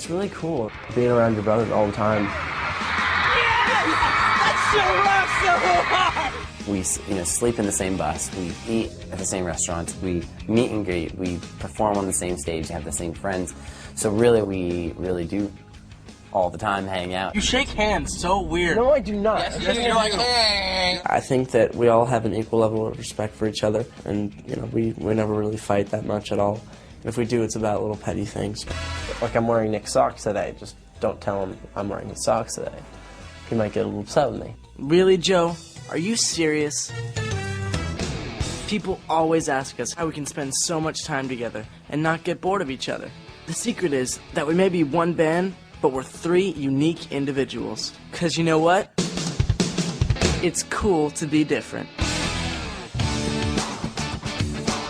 It's really cool being around your brothers all the time. Yeah! That show rocks so hard! We sleep in the same bus, we eat at the same restaurants, we meet and greet, we perform on the same stage, have the same friends. So really, we really do all the time hang out. You shake hands so weird. No, I do not. Yes, you're like, hey. I think that we all have an equal level of respect for each other, and we never really fight that much at all. If we do, it's about little petty things. Like I'm wearing Nick's socks today, just don't tell him I'm wearing his socks today. He might get a little upset with me. Really, Joe? Are you serious? People always ask us how we can spend so much time together and not get bored of each other. The secret is that we may be one band, but we're three unique individuals. 'Cause you know what? It's cool to be different.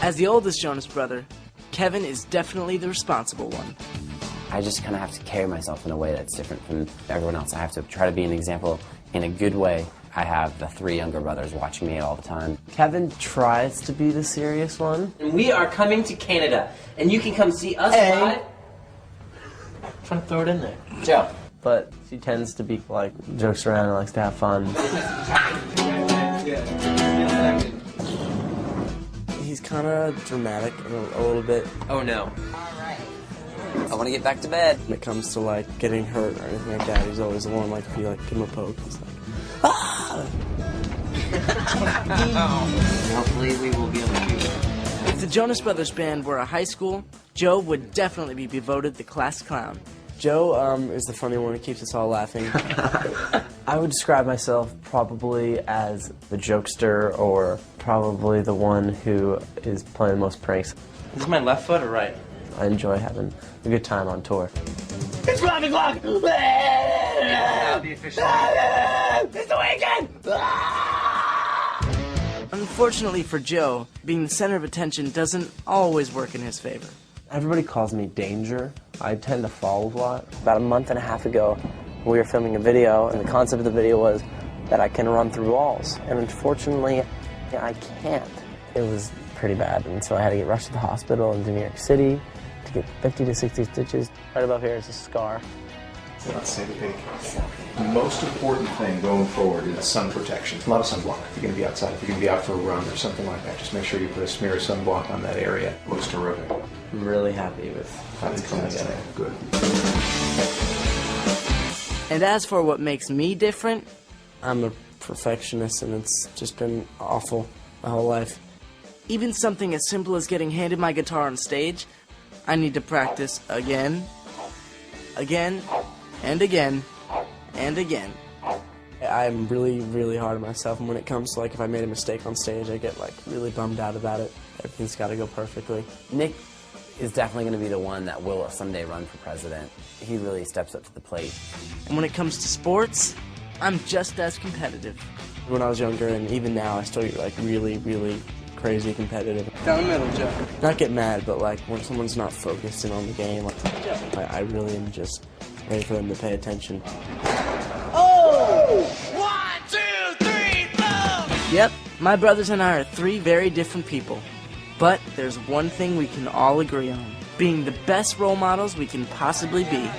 As the oldest Jonas brother, Kevin is definitely the responsible one. I just kind of have to carry myself in a way that's different from everyone else. I have to try to be an example in a good way. I have the three younger brothers watching me all the time. Kevin tries to be the serious one. And we are coming to Canada, and you can come see us live. I'm trying to throw it in there. Joe. But she tends to be like, jokes around and likes to have fun. He's kind of dramatic a little bit. Oh no. I want to get back to bed. When it comes to like getting hurt or anything like that, he's always the one like if you like give him a poke, he's like, ah! Hopefully we will be able to do it. If the Jonas Brothers band were a high school, Joe would definitely be voted the class clown. Joe is the funny one who keeps us all laughing. I would describe myself probably as the jokester, or probably the one who is playing the most pranks. Is this my left foot or right? I enjoy having a good time on tour. It's 5 o'clock! Now the official. It's the weekend! Unfortunately for Joe, being the center of attention doesn't always work in his favor. Everybody calls me Danger. I tend to fall a lot. About a month and a half ago, we were filming a video, and the concept of the video was that I can run through walls. And unfortunately, I can't. It was pretty bad, and so I had to get rushed to the hospital in New York City to get 50 to 60 stitches. Right above here is a scar. Let's say the most important thing going forward is sun protection. A lot of sunblock if you're going to be outside. If you're going to be out for a run or something like that, just make sure you put a smear of sunblock on that area. It looks terrific. I'm really happy with how it's coming together. Good. And as for what makes me different, I'm a perfectionist, and it's just been awful my whole life. even something as simple as getting handed my guitar on stage, I need to practice again, and again, and again. I'm really, really hard on myself, and when it comes to, like, if I made a mistake on stage, I get, like, really bummed out about it. Everything's got to go perfectly. Nick is definitely going to be the one that will someday run for president. He really steps up to the plate. And when it comes to sports, I'm just as competitive. When I was younger, and even now, I still get, like, really, really crazy competitive. Down the middle, Joe. Not get mad, but, like, when someone's not focused in on the game, like, I really am just ready for them to pay attention. Oh! 1, 2, 3, 4! Yep, my brothers and I are three very different people. But there's one thing we can all agree on: being the best role models we can possibly be. Thank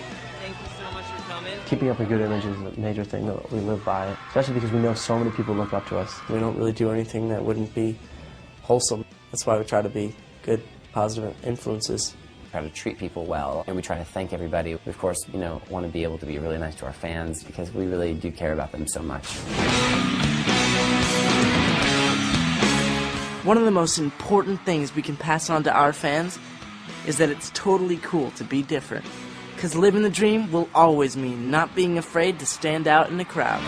you so much for coming. Keeping up a good image is a major thing that we live by, especially because we know so many people look up to us. We don't really do anything that wouldn't be wholesome. That's why we try to be good, positive influences. We try to treat people well, and we try to thank everybody. We, of course, want to be able to be really nice to our fans because we really do care about them so much. One of the most important things we can pass on to our fans is that it's totally cool to be different. 'Cause living the dream will always mean not being afraid to stand out in the crowd.